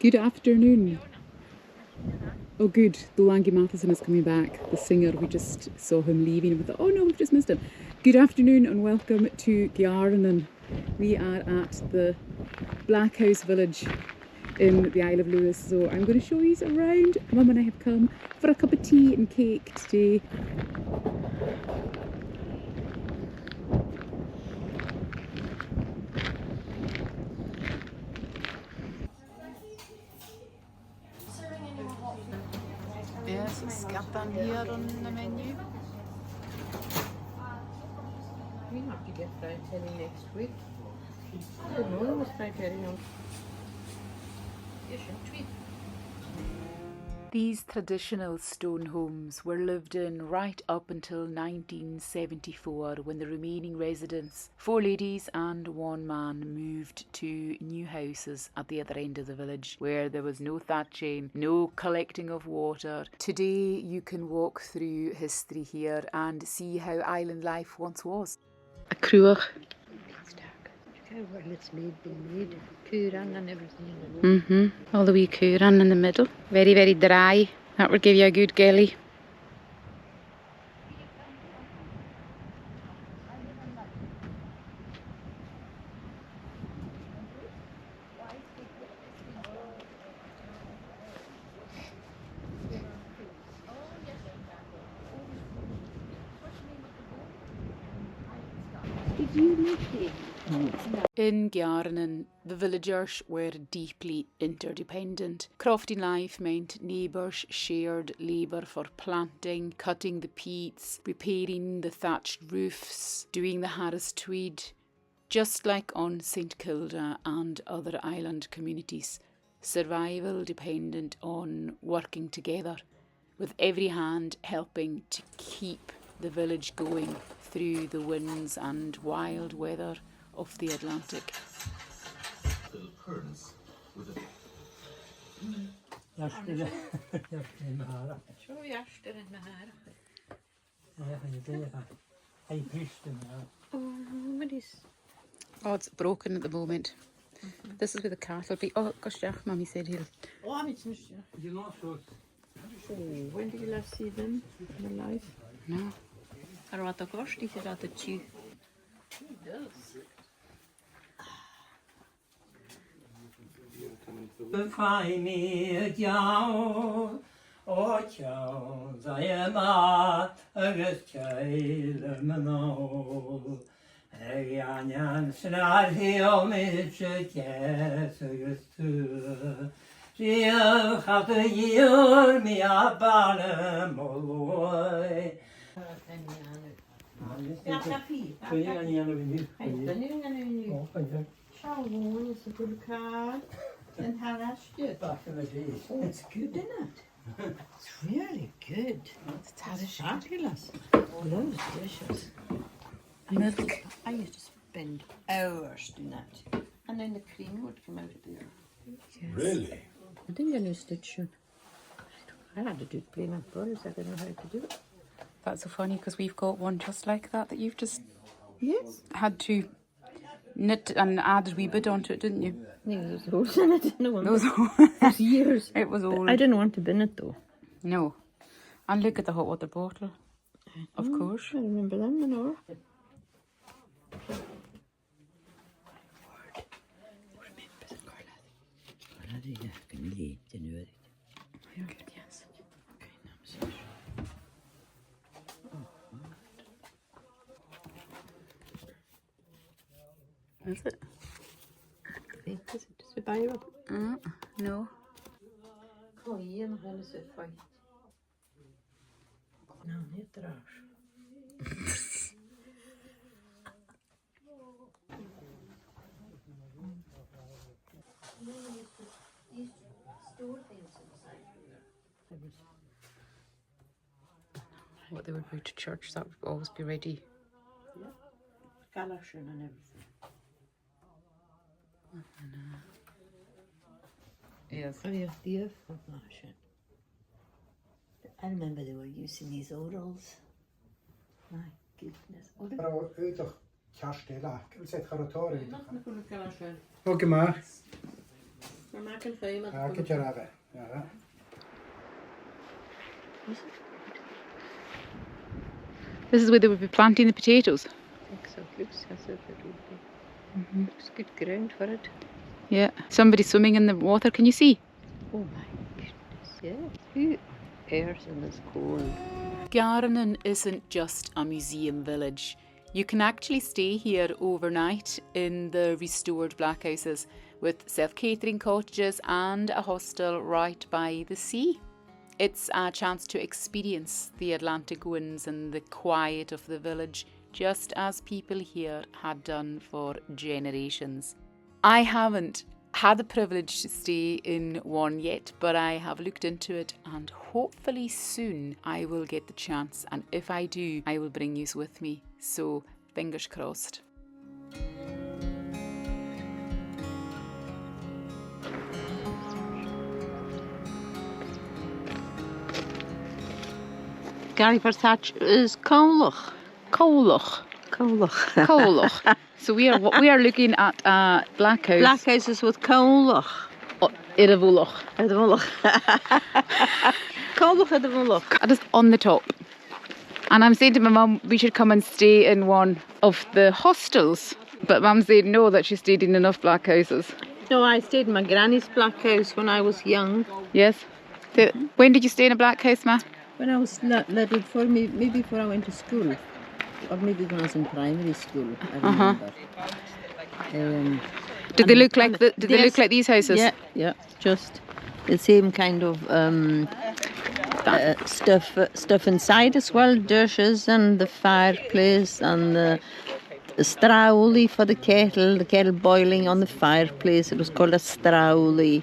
Good afternoon. Oh good, the Langy Matheson is coming back, the singer. We just saw him leaving and we thought, oh no, we've just missed him. Good afternoon and welcome to Gearrannan. We are at the Blackhouse Village in the Isle of Lewis. So I'm going to show you around. Mum and I have come for a cup of tea and cake today. Yes, it's got them here on the menu. We have to get fried herring next week. Good morning, was fried herring on. You should tweet. These traditional stone homes were lived in right up until 1974, when the remaining residents, 4 ladies and 1 man, moved to new houses at the other end of the village where there was no thatching, no collecting of water. Today you can walk through history here and see how island life once was. A cruach. Well, it's been made. Gearrannan and everything. All the wee Gearrannan in the middle. Very, very dry. That would give you a good gilly. Did you live here? In Gearrannan, the villagers were deeply interdependent. Crofting life meant neighbours shared labour for planting, cutting the peats, repairing the thatched roofs, doing the Harris Tweed. Just like on St Kilda and other island communities, survival depended on working together, with every hand helping to keep the village going through the winds and wild weather of the Atlantic. Oh, it's broken at the moment. This is where the cat will be. Oh, gosh, yeah, Mummy said he'll. Oh, I'm it's not sure. So, when did you last see them in their life? No. Or what the gosh, he said at the chew. He does. And how that's good. Back in the days. Oh, it's good, isn't it? It's really good. It's fabulous. Those dishes. Milk. I used to spend hours doing that. And then the cream would come out of there. Yes. Really? I think I used to chew. I had to do it plain and butters. I didn't know how to do it. That's so funny because we've got one just like that you've just Yes. had to knit and add a wee bit onto it, didn't you? I think there was holes in it. No one. It was It was years. It was old. I didn't want to bin it though. No. And look at the hot water bottle. Of course. I remember them, Nora. Yes. Is it? Is it just a bio? No. Oh, yeah, no, how does it fight? No, niet trash. What they would bring to church, that would always be ready. Yeah. Callanish and everything. Yes. Oh, yeah, the earth was not. I remember they were using these orals. My goodness. Uitach Castella, il set Caratori. Nog een goede Callanish. Ook maar. This is where they would be planting the potatoes. Looks good ground for it. Yeah. Somebody swimming in the water. Can you see? Oh my goodness, yeah. Who airs in this cold? Gearrannan isn't just a museum village. You can actually stay here overnight in the restored blockhouses with self-catering cottages and a hostel right by the sea. It's a chance to experience the Atlantic winds and the quiet of the village, just as people here had done for generations. I haven't had the privilege to stay in one yet, but I have looked into it and hopefully soon I will get the chance, and if I do, I will bring you with me. So fingers crossed. Galliford Thatch is Cowloch. Cowloch. Cowloch. Cowloch. So we are looking at a blackhouse. Blackhouses with Cowloch. Iravoloch. Cowloch Iravoloch. That is on the top. And I'm saying to my mum we should come and stay in one of the hostels. But mum said no, that she stayed in enough blackhouses. No, I stayed in my granny's blackhouse when I was young. Yes. So when did you stay in a blackhouse, Ma? When I was little, maybe before I went to school. Or maybe when I was in primary school, I remember. Did they look like they look like these houses? Yeah, just the same kind of stuff inside as well, dishes and the fireplace and the strawley for the kettle boiling on the fireplace. It was called a strawley,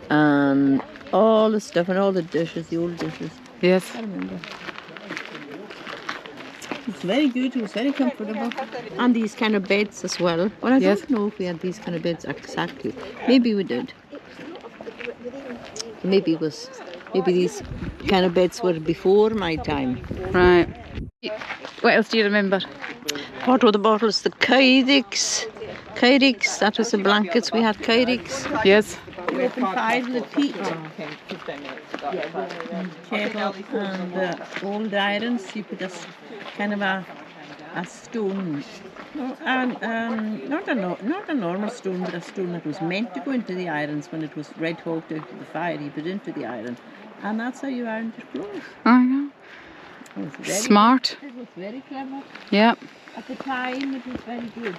and all the stuff and all the dishes, the old dishes. Yes. I remember. It was very good, it was very comfortable. And these kind of beds as well. Well, I don't know if we had these kind of beds exactly. Maybe we did. Maybe these kind of beds were before my time. Right. What else do you remember? What were the bottles? The Gaelics. Gaelics, that was the blankets. We had Gaelics. Yes. We opened fire with the peat. Kettle and old irons. You put a kind of a stone, not a normal stone, but a stone that was meant to go into the irons when it was red hot out of the fire. You put it into the iron, and that's how you ironed your clothes. I know. Smart. It was very clever. Yeah. At the time, it was very good.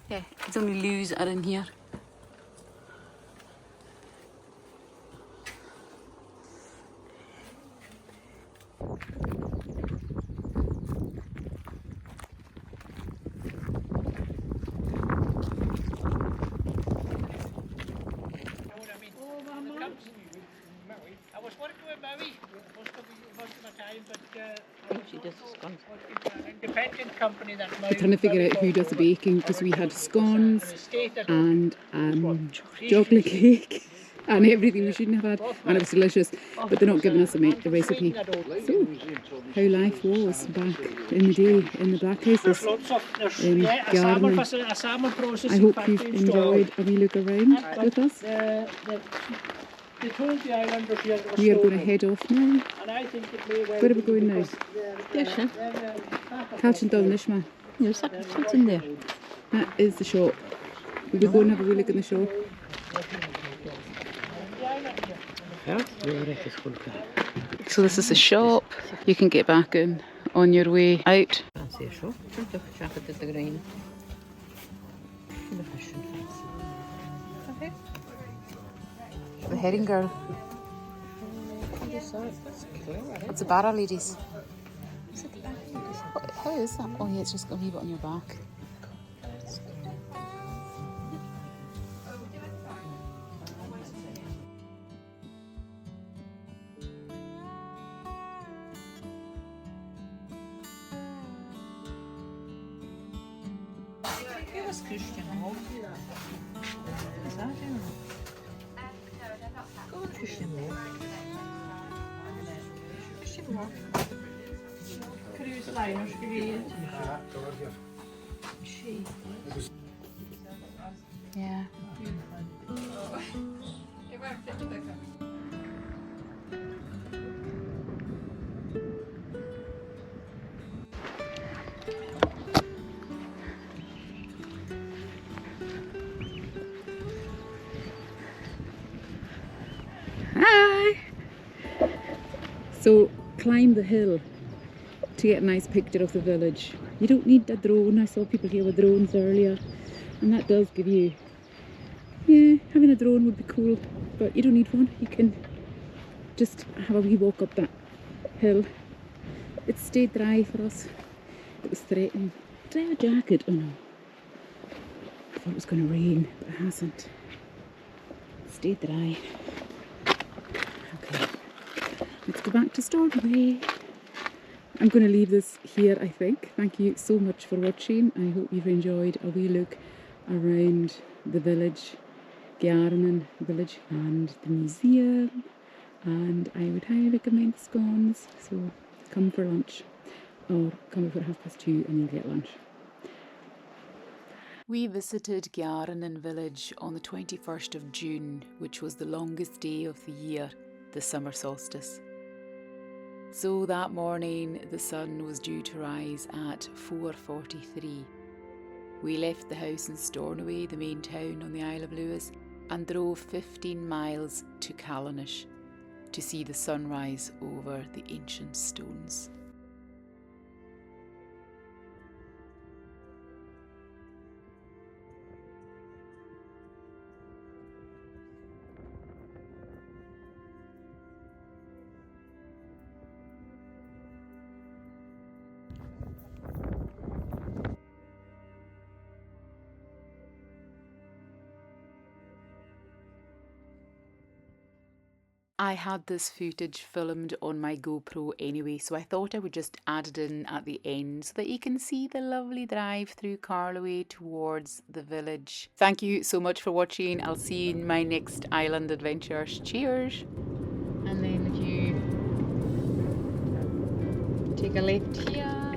Yeah, it's only loos are in here. I was working with Maui most of the time, but She just scones. an independent company that We're trying to figure out who does the baking because we had scones and chocolate cake and everything we shouldn't have had, and it was delicious, but they're not giving us a recipe. So, how life was back in the day in the blockhouses in Gearrannan. I hope you've enjoyed a wee look around with us. They told the islanders here that We are going to head off now. and I think it may well Where are we going now? Station. Callanish. There's what's in there? That is the shop. We will go and have a wee look in the shop. So this is the shop. You can get back in on your way out. Fancy a shop. Chocolate at the green. The herring girl. It's a barra, ladies. How is that? Oh yeah, it's just going to leave it on your back. Christian home. Is that him? Go on, Christian home. Christian Cruise liners gewählt. Yeah. Hi! So, climb the hill to get a nice picture of the village. You don't need a drone. I saw people here with drones earlier, and that does give you, yeah, having a drone would be cool, but you don't need one. You can just have a wee walk up that hill. It stayed dry for us. It was threatening. Did I have a jacket? Oh no. I thought it was going to rain, but it hasn't. It stayed dry. Okay, let's go back to Stornoway. I'm going to leave this here, I think. Thank you so much for watching. I hope you've enjoyed a wee look around the village, Gearrannan village, and the museum. And I would highly recommend scones, so come for lunch, or come over 2:30 and you'll get lunch. We visited Gearrannan village on the 21st of June, which was the longest day of the year, the summer solstice. So that morning the sun was due to rise at 4:43. We left the house in Stornoway, the main town on the Isle of Lewis, and drove 15 miles to Callanish to see the sunrise over the ancient stones. I had this footage filmed on my GoPro anyway, so I thought I would just add it in at the end so that you can see the lovely drive through Carloway towards the village. Thank you so much for watching. I'll see you in my next island adventures. Cheers! And then if you take a left here,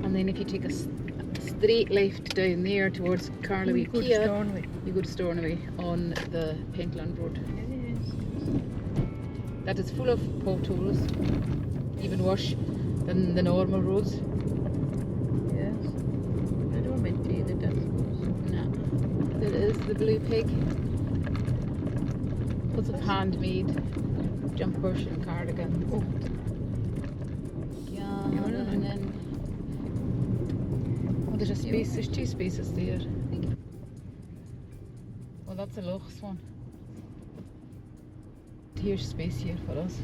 and then if you take a straight left down there towards Carloway Pier, you go to Stornoway on the Pentland Road. That is full of potholes, even worse than the normal roads. Yes. I don't maintain it, I suppose. No. There is the Blue Pig. Lots of handmade jumpers and cardigans. Oh. Yeah, and then there's a space, there's 2 spaces there. Well, that's a Lochs one. Here's space here for us.